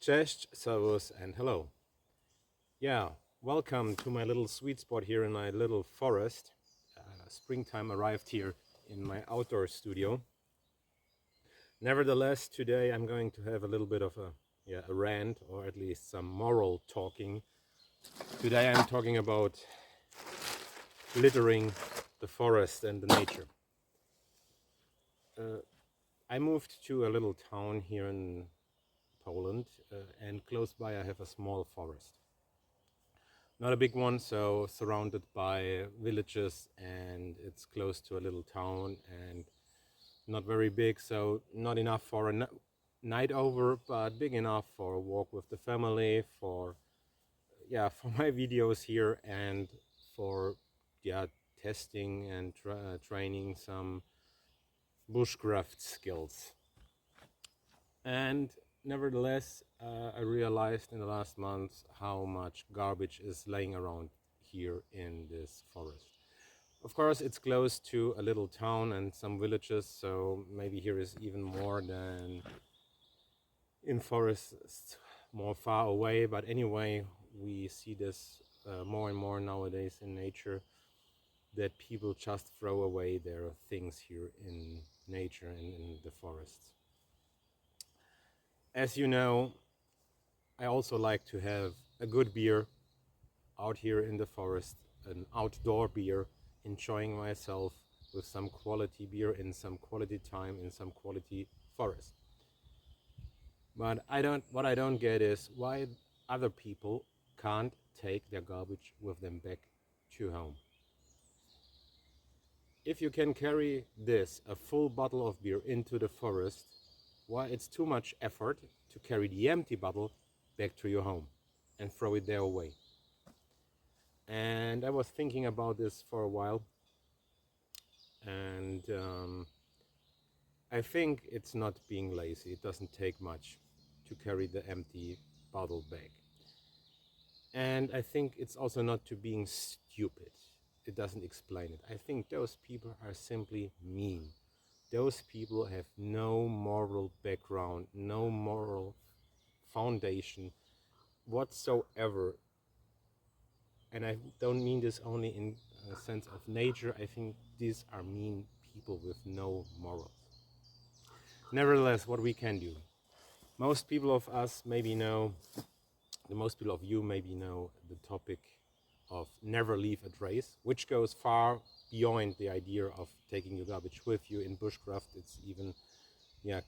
Cześć, servus, and hello. Yeah, welcome to my little sweet spot here in my little forest. Springtime arrived here in my outdoor studio. Nevertheless, today I'm going to have a little bit of a rant, or at least some moral talking. Today I'm talking about littering the forest and the nature. I moved to a little town here in Poland, and close by I have a small forest. Not a big one, so surrounded by villages, and it's close to a little town and not very big, so not enough for a night over, but big enough for a walk with the family, for for my videos here, and for testing and training some bushcraft skills. And nevertheless, I realized in the last months how much garbage is laying around here in this forest. Of course, it's close to a little town and some villages, so maybe here is even more than in forests more far away. But anyway, we see this more and more nowadays in nature, that people just throw away their things here in nature and in the forests. As you know, I also like to have a good beer out here in the forest, an outdoor beer, enjoying myself with some quality beer in some quality time in some quality forest. But what I don't get is why other people can't take their garbage with them back to home. If you can carry a full bottle of beer into the forest, why it's too much effort to carry the empty bottle back to your home and throw it there away. And I was thinking about this for a while, and I think it's not being lazy. It doesn't take much to carry the empty bottle back. And I think it's also not to being stupid. It doesn't explain it. I think those people are simply mean. Those people have no moral background, no moral foundation whatsoever. And I don't mean this only in a sense of nature. I think these are mean people with no morals. Nevertheless, what we can do. Most people of us maybe know, most people of you maybe know the topic of never leave a trace, which goes far beyond the idea of taking your garbage with you. In bushcraft, it's even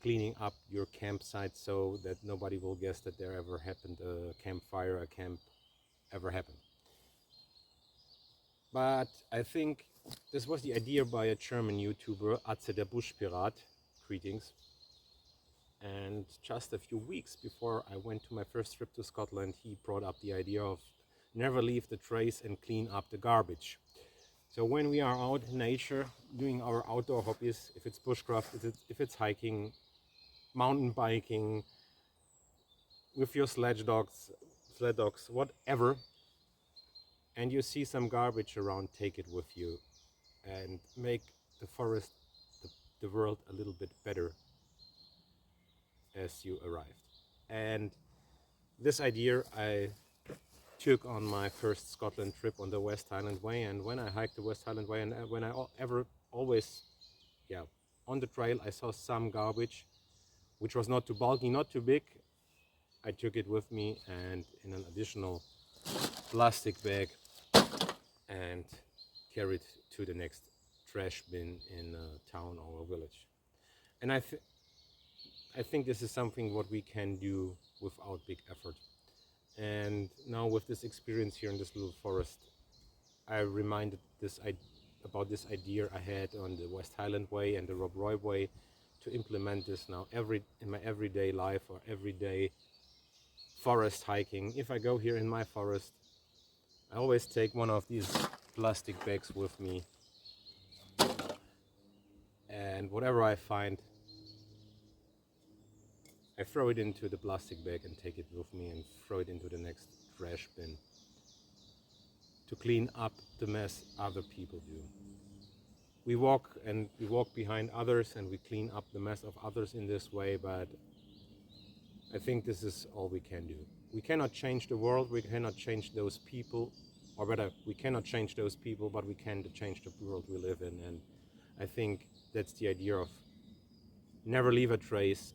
cleaning up your campsite so that nobody will guess that there ever happened a campfire, a camp ever happened. But I think this was the idea by a German YouTuber, Atze der Buschpirat, greetings. And just a few weeks before I went to my first trip to Scotland, he brought up the idea of never leave the trace and clean up the garbage. So when we are out in nature doing our outdoor hobbies, if it's bushcraft, if it's hiking, mountain biking, with your sled dogs, whatever, and you see some garbage around, take it with you and make the forest, the world a little bit better as you arrived. And this idea I took on my first Scotland trip on the West Highland Way. And when I hiked the West Highland Way, and when I always on the trail, I saw some garbage which was not too bulky, not too big. I took it with me and in an additional plastic bag and carried to the next trash bin in a town or a village. And I think this is something what we can do without big effort. And now with this experience here in this little forest, I reminded about this idea I had on the West Highland Way and the Rob Roy Way, to implement this now in my everyday life or everyday forest hiking. If I go here in my forest, I always take one of these plastic bags with me, and whatever I find, I throw it into the plastic bag and take it with me and throw it into the next trash bin to clean up the mess other people do. We walk behind others and we clean up the mess of others in this way, but I think this is all we can do. We cannot change the world, we cannot change those people, or rather, we cannot change those people, but we can change the world we live in. And I think that's the idea of never leave a trace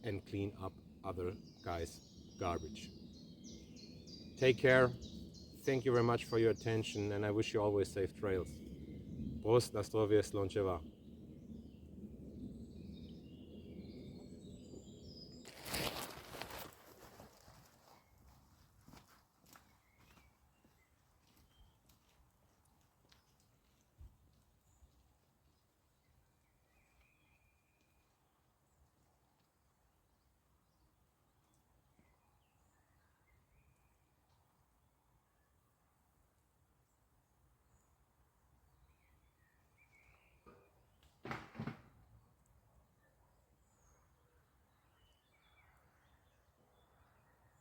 and clean up other guys' garbage. Take care. Thank you very much for your attention, and I wish you always safe trails. Prost, na zdrowie, slončeva.